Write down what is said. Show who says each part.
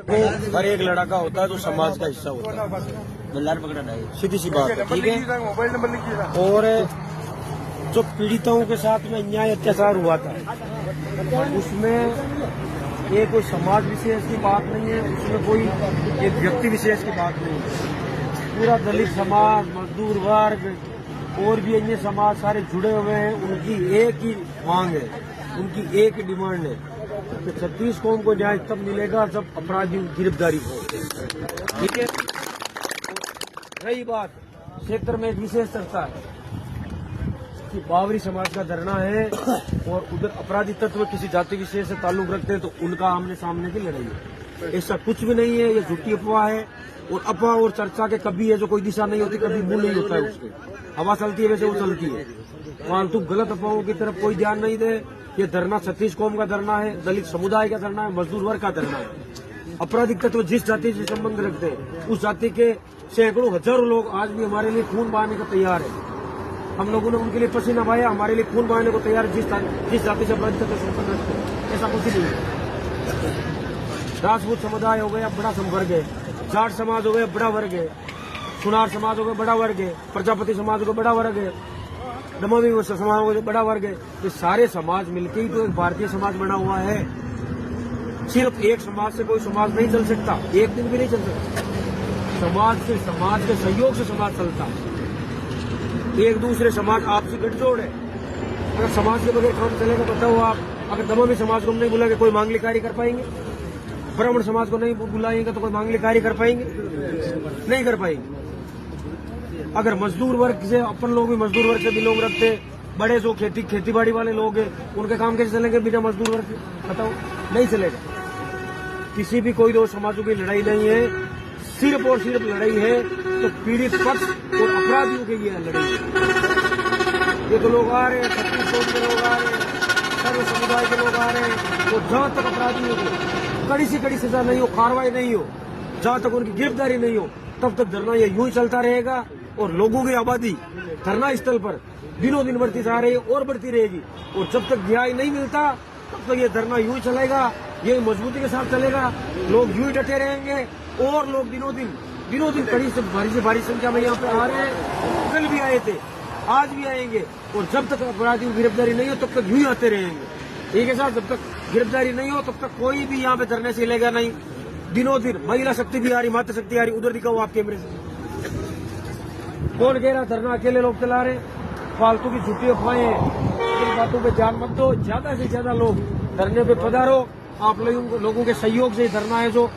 Speaker 1: वो हर एक लड़का होता है तो समाज का हिस्सा होता है। बल्लार पकड़ा है, सीधी सी बात है, ठीक है।
Speaker 2: मोबाइल नंबर लिखिए।
Speaker 1: और जो पीड़ितों के साथ में अन्याय अत्याचार हुआ था उसमें ये कोई समाज विशेष की बात नहीं है, उसमें कोई एक व्यक्ति विशेष की बात नहीं है। पूरा दलित समाज, मजदूर वर्ग और भी अन्य समाज सारे जुड़े हुए हैं। उनकी एक ही मांग है, उनकी एक ही डिमांड है कि 36 कौम को न्याय तब मिलेगा जब अपराधियों की गिरफ्तारी हो, ठीक है। रही बात क्षेत्र में एक विशेष चर्चा है कि बावरी समाज का धरना है और उधर अपराधी तत्व किसी जाति विशेष से ताल्लुक रखते हैं तो उनका आमने सामने की लड़ाई है। ऐसा कुछ भी नहीं है, ये झूठी अफवाह है। और अफवाह और चर्चा के कभी है जो कोई दिशा नहीं होती, कभी मुंह नहीं होता है उसके। हवा चलती है वैसे वो चलती है। फालतू गलत अफवाहों की तरफ कोई ध्यान नहीं दे। ये धरना 36 कौम का धरना है, दलित समुदाय का धरना है, मजदूर वर्ग का धरना है। आपराधिक तत्व जिस जाति से संबंध रखते हैं उस जाति के सैकड़ों हजारों लोग आज भी हमारे लिए खून बहाने को तैयार है। हम लोगों ने उनके लिए पसीना बहाया, हमारे लिए खून बहाने को तैयार जिस जाति से अपराधिक तत्व संबंध रखते हैं। ऐसा कुछ नहीं है। राजपूत समुदाय हो गया, बड़ा संवर्ग है। जाट समाज हो गया, बड़ा वर्ग है। सुनार समाज हो गया, बड़ा वर्ग है। प्रजापति समाज को बड़ा वर्ग है। दमोवी समाज हो गया, बड़ा वर्ग है। ये सारे समाज मिलकर ही तो एक भारतीय समाज बना हुआ है। सिर्फ एक समाज से कोई समाज नहीं चल सकता, एक दिन भी नहीं चल सकता। समाज के सहयोग से समाज चलता है। एक दूसरे समाज आपसी गठजोड़ है। अगर समाज के बगैर काम चलेगा बताओ आप, अगर दमोवी समाज को हम नहीं बुलाएंगे कोई मांगलिक कार्य कर पाएंगे? ब्राह्मण समाज को नहीं बुलाएंगे तो कोई मांगलिक कार्य कर पाएंगे? नहीं कर पाएंगे। अगर मजदूर वर्ग से अपन लोग भी मजदूर वर्ग से बिलोंग रखते, बड़े जो खेती बाड़ी वाले लोग हैं उनके काम कैसे चलेंगे बिना मजदूर वर्ग के? बताओ, नहीं चलेगा। किसी भी कोई दो समाजों की लड़ाई नहीं है, सिर्फ और सिर्फ लड़ाई है तो पीड़ित पक्ष और अपराधियों के लिए लड़ाई है। ये तो लोग आ रहे हैं, 36 कौम के लोग आ रहे हैं, सर्व समुदाय के लोग आ रहे हैं। तो जहां तक अपराधियों को कड़ी से कड़ी सजा नहीं हो, कार्रवाई नहीं हो, जहां तक उनकी गिरफ्तारी नहीं हो, तब तक धरना ये यूं ही चलता रहेगा। और लोगों की आबादी धरना स्थल पर दिनों दिन बढ़ती जा रही है और बढ़ती रहेगी। और जब तक न्याय नहीं मिलता तब तक ये धरना यूं ही चलेगा, ये मजबूती के साथ चलेगा। लोग यूं ही डटे रहेंगे और लोग दिनों दिन कड़ी से भारी संख्या में यहाँ पे आ रहे हैं। कल भी आए थे, आज भी आएंगे। और जब तक अपराधियों की गिरफ्तारी नहीं हो तब तक यूं ही आते रहेंगे। ठीक है साहब, जब तक गिरफ्तारी नहीं हो तब तक कोई भी यहाँ पे धरने से हिलेगा नहीं। दिनों दिन महिला शक्ति भी आ रही, मातृ शक्ति आ रही। उधर दिखाओ आप कैमरे से। कौन कह रहा धरना अकेले लोग चला रहे? फालतू की झूठी अफवाहें हैं। इन बातों पे ध्यान मत दो। ज्यादा से ज्यादा लोग धरने पे पधारो। आप लोगों के सहयोग से धरना है जो